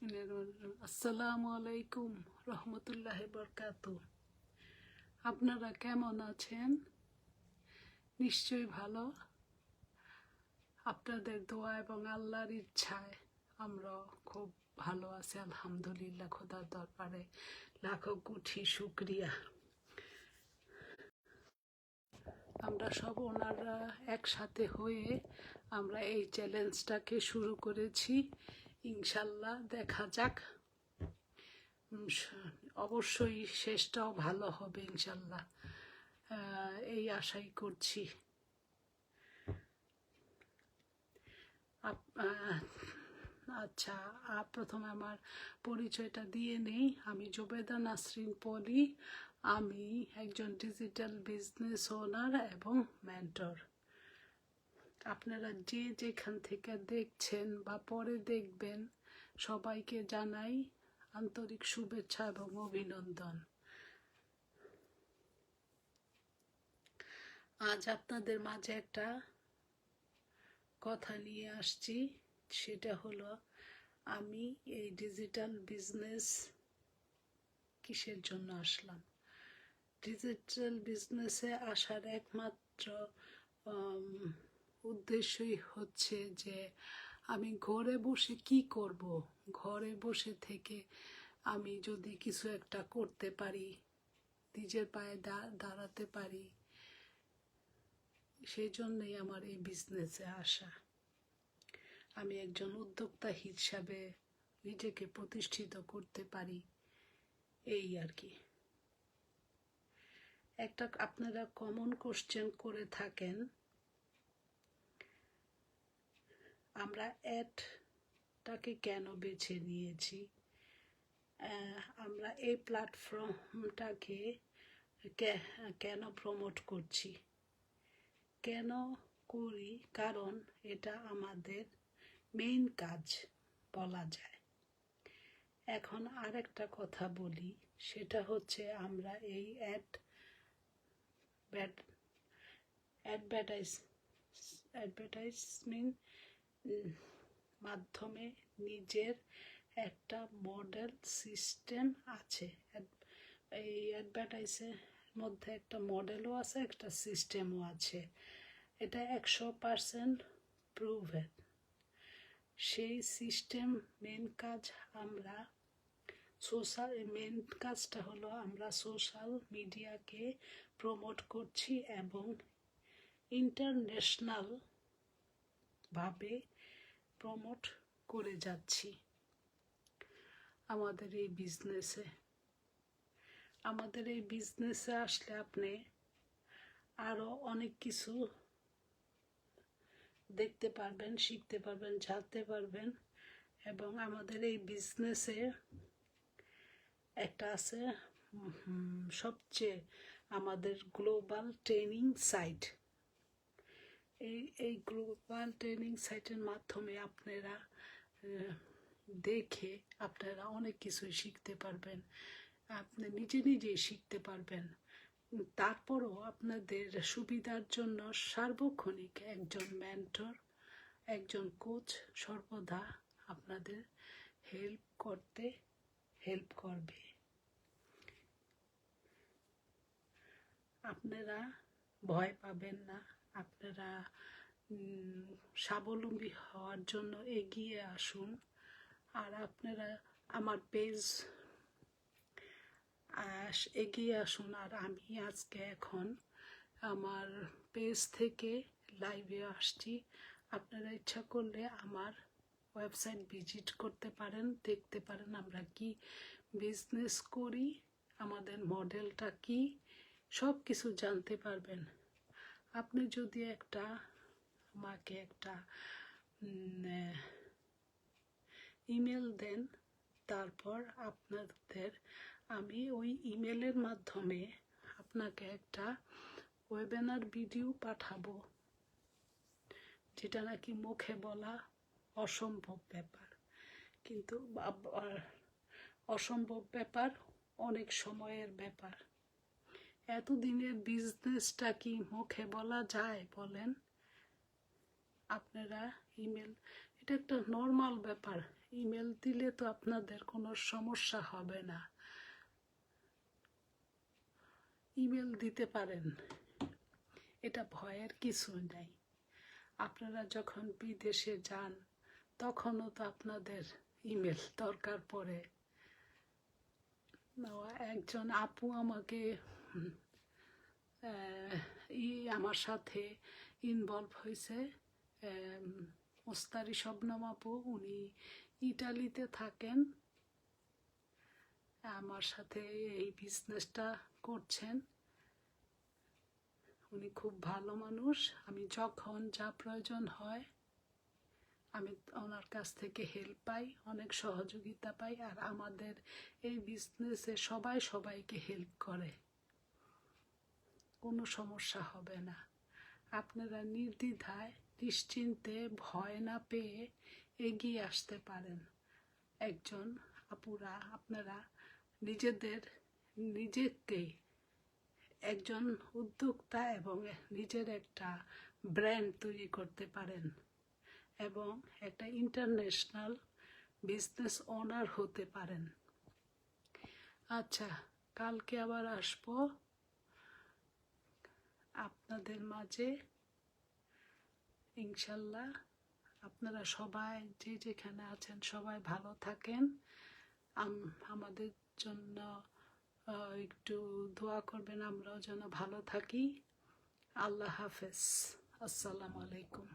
আসসালামু আলাইকুম রহমতুল্লাহ বরকাতু। আপনারা কেমন আছেন? নিশ্চয়ই ভালো। আপনাদের দোয়া এবং আল্লাহর ইচ্ছায় আমরা খুব ভালো আছি, আলহামদুলিল্লাহ। খোদার দরবারে লাখো কোটি শুকরিয়া। আমরা সব ওনারা একসাথে হয়ে আমরা এই চ্যালেঞ্জটাকে শুরু করেছি। ইনশাল্লাহ দেখা যাক, অবশ্যই শেষটাও ভালো হবে ইনশাল্লাহ, এই আশাই করছি। আচ্ছা, প্রথমে আমার পরিচয়টা দিয়ে নেই। আমি জুবেদা নাসরিন পলি। আমি একজন ডিজিটাল বিজনেস ওনার এবং মেন্টর। আপনারা যে যেখান থেকে দেখছেন বা পরে দেখবেন, সবাইকে জানাই আন্তরিক শুভেচ্ছা এবং অভিনন্দন। আজ আপনাদের মাঝে একটা কথা নিয়ে আসছি, সেটা হলো আমি এই ডিজিটাল বিজনেস কিসের জন্য আসলাম। ডিজিটাল বিজনেসে আসার একমাত্র উদ্দেশ্যই হচ্ছে যে আমি ঘরে বসে কি করব, ঘরে বসে থেকে আমি যদি কিছু একটা করতে পারি, নিজের পায়ে দাঁড়াতে পারি, সেই জন্যই আমার এই বিজনেসে আসা। আমি একজন উদ্যোক্তা হিসাবে নিজেকে প্রতিষ্ঠিত করতে পারি, এই আর কি। একটা আপনারা কমন কোশ্চেন করে থাকেন, আমরা অ্যাডটাকে কেন বেছে নিয়েছি, আমরা এই প্ল্যাটফর্মটাকে কেন প্রমোট করছি, কেন করি, কারণ এটা আমাদের মেইন কাজ বলা যায়। এখন আরেকটা কথা বলি, সেটা হচ্ছে আমরা এই অ্যাডভার্টাইজমেন্ট মাধ্যমে নিজের একটা মডেল সিস্টেম আছে। এই অ্যাডভার্টাইজের মধ্যে একটা মডেলও আছে, একটা সিস্টেমও আছে। এটা 100% প্রুভেন। সেই সিস্টেম মেন কাজটা হলো আমরা সোশ্যাল মিডিয়াকে প্রমোট করছি এবং ইন্টারন্যাশনাল ভাবে প্রমোট করে যাচ্ছি আমাদের এই বিজনেসে আসলে আপনি আরো অনেক কিছু দেখতে পারবেন, শিখতে পারবেন, জানতে পারবেন। এবং আমাদের এই বিজনেসে একটা আছে সবচেয়ে আমাদের গ্লোবাল ট্রেনিং সাইট। এই গ্লোবাল ট্রেনিং সাইটের মাধ্যমে আপনারা দেখে আপনারা অনেক কিছুই শিখতে পারবেন, আপনি নিজেই শিখতে পারবেন। তারপরও আপনাদের সুবিধার জন্য সার্বক্ষণিক একজন মেন্টর, একজন কোচ সর্বদা আপনাদের হেল্প করবে। আপনারা ভয় পাবেন না, আপনারা স্বাবলম্বী হওয়ার জন্য এগিয়ে আসুন। আর আপনারা আমার এগিয়ে আসুন। আর আমি আজকে এখন আমার পেজ থেকে লাইভে আসছি। আপনারা ইচ্ছা করলে আমার ওয়েবসাইট ভিজিট করতে পারেন, দেখতে পারেন আমরা কি বিজনেস করি, আমাদের মডেলটা কি, সব কিছু জানতে পারবেন। আপনি যদি আমাকে একটা ইমেল দেন, তারপর আমি ওই ইমেলের মাধ্যমে আপনাকে একটা ওয়েবিনার ভিডিও পাঠাবো, যেটা নাকি মুখে বলা অসম্ভব ব্যাপার, কিন্তু অসম্ভব ব্যাপার অনেক সময়ের ব্যাপার। এতদিনের বিজনেসটা কি মুখে বলা যায় বলেন? আপনারা এটা একটা নর্মাল ব্যাপার। ইমেল দিলে তো আপনাদের কোনো সমস্যা হবে না, ইমেল দিতে পারেন, এটা ভয়ের কিছু নেই। আপনারা যখন বিদেশে যান তখনও তো আপনাদের ইমেল দরকার পড়ে। একজন আপু আমাকে আমার সাথে ইনভলভ হয়েছে, ওস্তারি শবনম আপু, উনি ইটালিতে থাকেন, আমার সাথে এই বিজনেসটা করছেন। উনি খুব ভালো মানুষ। আমি যখন যা প্রয়োজন হয় আমি ওনার কাছ থেকে হেল্প পাই, অনেক সহযোগিতা পাই। আর আমাদের এই বিজনেসে সবাই সবাইকে হেল্প করে, কোনো সমস্যা হবে না। আপনারা নির্দ্বিধায় নিশ্চিন্তে ভয় না পেয়ে এগিয়ে আসতে পারেন। একজন আপুরা আপনারা নিজেকে একজন উদ্যোক্তা এবং নিজের একটা ব্র্যান্ড তৈরি করতে পারেন এবং একটা ইন্টারন্যাশনাল বিজনেস ওনার হতে পারেন। আচ্ছা, কালকে আবার আসবো আপনাদের মাঝে ইনশাল্লাহ। আপনারা সবাই যে যেখানে আছেন সবাই ভালো থাকেন, আমাদের জন্য একটু দোয়া করবেন, আমরাও যেন ভালো থাকি। আল্লাহ হাফেজ, আসসালামু আলাইকুম।